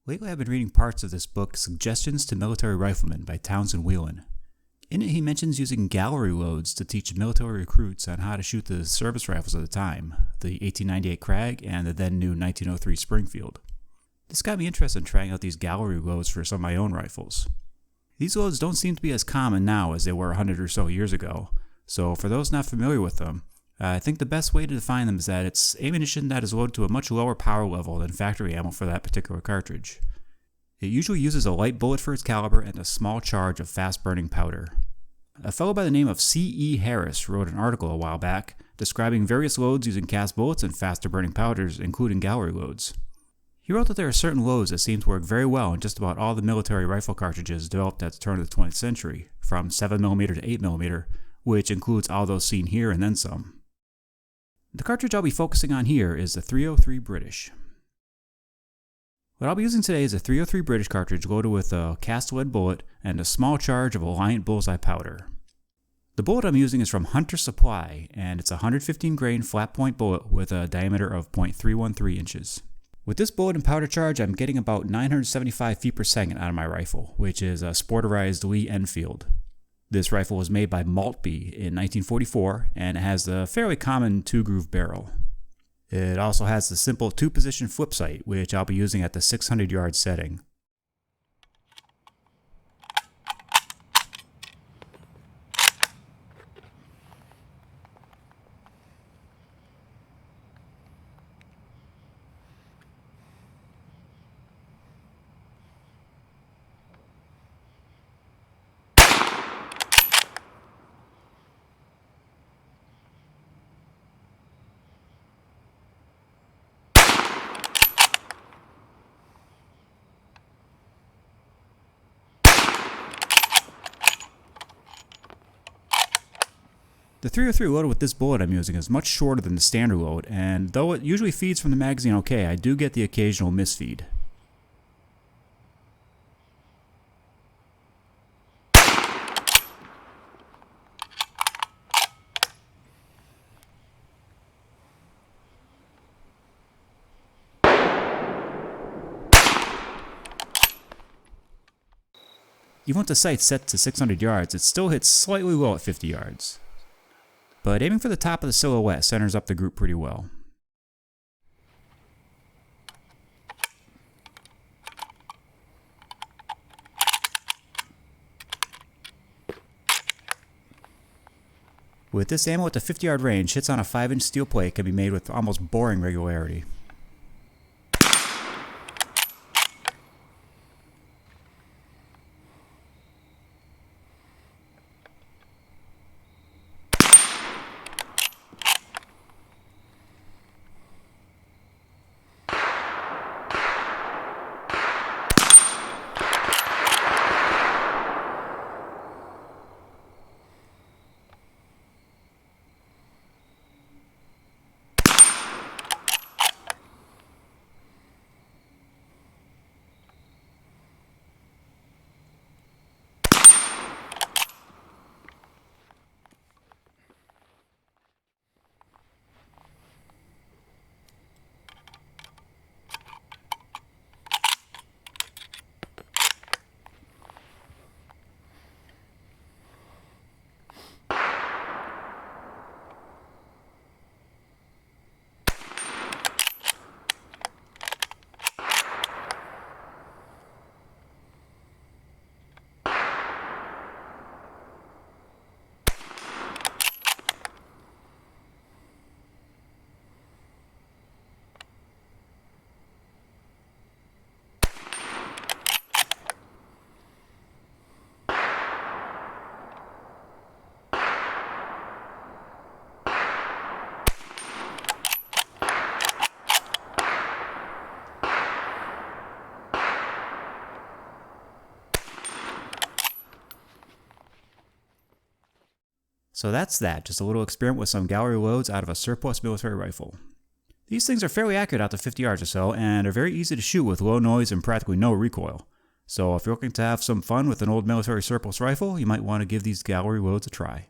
Lately I've been reading parts of this book, Suggestions to Military Riflemen by Townsend Whelan. In it he mentions using gallery loads to teach military recruits on how to shoot the service rifles of the time, the 1898 Krag and the then new 1903 Springfield. This got me interested in trying out these gallery loads for some of my own rifles. These loads don't seem to be as common now as they were 100 or so years ago, so for those not familiar with them, I think the best way to define them is that it's ammunition that is loaded to a much lower power level than factory ammo for that particular cartridge. It usually uses a light bullet for its caliber and a small charge of fast-burning powder. A fellow by the name of C.E. Harris wrote an article a while back describing various loads using cast bullets and faster-burning powders, including gallery loads. He wrote that there are certain loads that seem to work very well in just about all the military rifle cartridges developed at the turn of the 20th century, from 7mm to 8mm, which includes all those seen here and then some. The cartridge I'll be focusing on here is the 303 British. What I'll be using today is a 303 British cartridge loaded with a cast lead bullet and a small charge of Alliant bullseye powder. The bullet I'm using is from Hunter Supply, and it's a 115 grain flat point bullet with a diameter of .313 inches. With this bullet and powder charge, I'm getting about 975 feet per second out of my rifle, which is a sporterized Lee-Enfield. This rifle was made by Maltby in 1944, and it has the fairly common 2-groove barrel. It also has the simple 2-position flip sight, which I'll be using at the 600-yard setting. The 303 loaded with this bullet I'm using is much shorter than the standard load, and though it usually feeds from the magazine okay, I do get the occasional misfeed. Even with the sight set to 600 yards, it still hits slightly low at 50 yards. But aiming for the top of the silhouette centers up the group pretty well. With this ammo at the 50-yard range, hits on a 5-inch steel plate can be made with almost boring regularity. So that's that, just a little experiment with some gallery loads out of a surplus military rifle. These things are fairly accurate out to 50 yards or so, and are very easy to shoot with low noise and practically no recoil. So if you're looking to have some fun with an old military surplus rifle, you might want to give these gallery loads a try.